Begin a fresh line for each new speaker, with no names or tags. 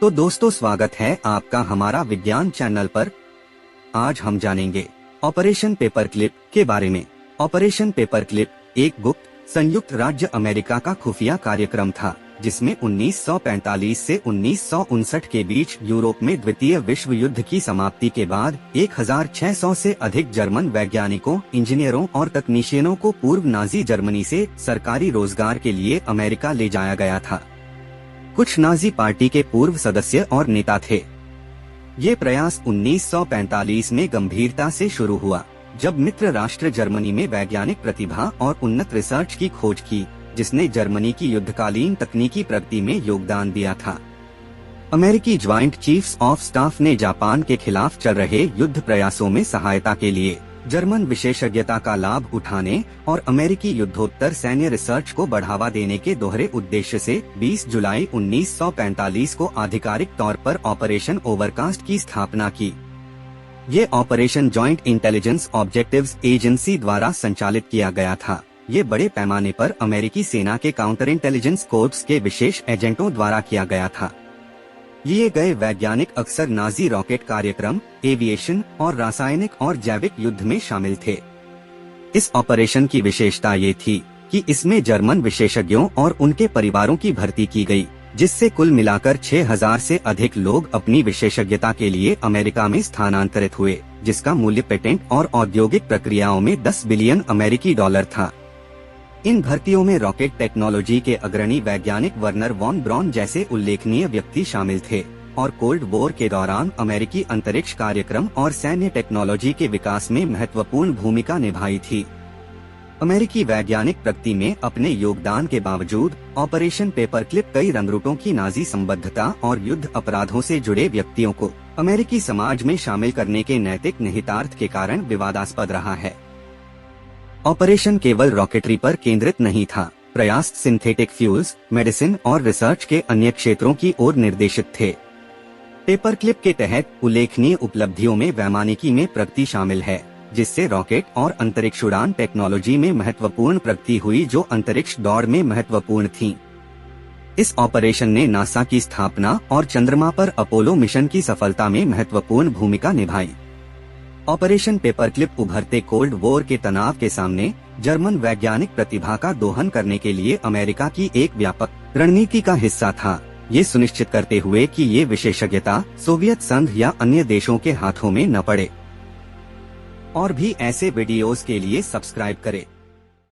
तो दोस्तों, स्वागत है आपका हमारा विज्ञान चैनल पर। आज हम जानेंगे ऑपरेशन पेपरक्लिप के बारे में। ऑपरेशन पेपरक्लिप एक गुप्त संयुक्त राज्य अमेरिका का खुफिया कार्यक्रम था, जिसमें 1945 से 1959 के बीच यूरोप में द्वितीय विश्व युद्ध की समाप्ति के बाद 1600 से अधिक जर्मन वैज्ञानिकों, इंजीनियरों और तकनीशियनों को पूर्व नाजी जर्मनी से सरकारी रोजगार के लिए अमेरिका ले जाया गया था। कुछ नाजी पार्टी के पूर्व सदस्य और नेता थे। ये प्रयास 1945 में गंभीरता से शुरू हुआ, जब मित्र राष्ट्र जर्मनी में वैज्ञानिक प्रतिभा और उन्नत रिसर्च की खोज की, जिसने जर्मनी की युद्धकालीन तकनीकी प्रगति में योगदान दिया था। अमेरिकी ज्वाइंट चीफ्स ऑफ स्टाफ ने जापान के खिलाफ चल रहे युद्ध प्रयासों में सहायता के लिए जर्मन विशेषज्ञता का लाभ उठाने और अमेरिकी युद्धोत्तर सैन्य रिसर्च को बढ़ावा देने के दोहरे उद्देश्य से 20 जुलाई 1945 को आधिकारिक तौर पर ऑपरेशन ओवरकास्ट की स्थापना की। ये operation joint intelligence objectives agency द्वारा संचालित किया गया था। ये बड़े पैमाने पर अमेरिकी सेना के काउंटर इंटेलिजेंस कोर्प्स के विशेष एजेंटों द्वारा किया गया था। लिए गए वैज्ञानिक अक्सर नाजी रॉकेट कार्यक्रम, एविएशन और रासायनिक और जैविक युद्ध में शामिल थे। इस ऑपरेशन की विशेषता ये थी कि इसमें जर्मन विशेषज्ञों और उनके परिवारों की भर्ती की गई, जिससे कुल मिलाकर 6000 से अधिक लोग अपनी विशेषज्ञता के लिए अमेरिका में स्थानांतरित हुए, जिसका मूल्य पेटेंट और औद्योगिक प्रक्रियाओं में 10 बिलियन अमेरिकी डॉलर था। इन भर्तियों में रॉकेट टेक्नोलॉजी के अग्रणी वैज्ञानिक वर्नर वॉन ब्रॉन जैसे उल्लेखनीय व्यक्ति शामिल थे और कोल्ड वॉर के दौरान अमेरिकी अंतरिक्ष कार्यक्रम और सैन्य टेक्नोलॉजी के विकास में महत्वपूर्ण भूमिका निभाई थी। अमेरिकी वैज्ञानिक प्रगति में अपने योगदान के बावजूद ऑपरेशन पेपरक्लिप कई रंगरूटों की नाजी संबद्धता और युद्ध अपराधों से जुड़े व्यक्तियों को अमेरिकी समाज में शामिल करने के नैतिक निहितार्थ के कारण विवादास्पद रहा है। ऑपरेशन केवल रॉकेटरी पर केंद्रित नहीं था। प्रयास सिंथेटिक फ्यूल्स, मेडिसिन और रिसर्च के अन्य क्षेत्रों की ओर निर्देशित थे। पेपरक्लिप के तहत उल्लेखनीय उपलब्धियों में वैमानिकी में प्रगति शामिल है, जिससे रॉकेट और अंतरिक्ष उड़ान टेक्नोलॉजी में महत्वपूर्ण प्रगति हुई जो अंतरिक्ष दौड़ में महत्वपूर्ण थी। इस ऑपरेशन ने नासा की स्थापना और चंद्रमा पर अपोलो मिशन की सफलता में महत्वपूर्ण भूमिका निभाई। ऑपरेशन पेपरक्लिप उभरते कोल्ड वॉर के तनाव के सामने जर्मन वैज्ञानिक प्रतिभा का दोहन करने के लिए अमेरिका की एक व्यापक रणनीति का हिस्सा था, ये सुनिश्चित करते हुए कि ये विशेषज्ञता सोवियत संघ या अन्य देशों के हाथों में न पड़े। और भी ऐसे वीडियोस के लिए सब्सक्राइब करें।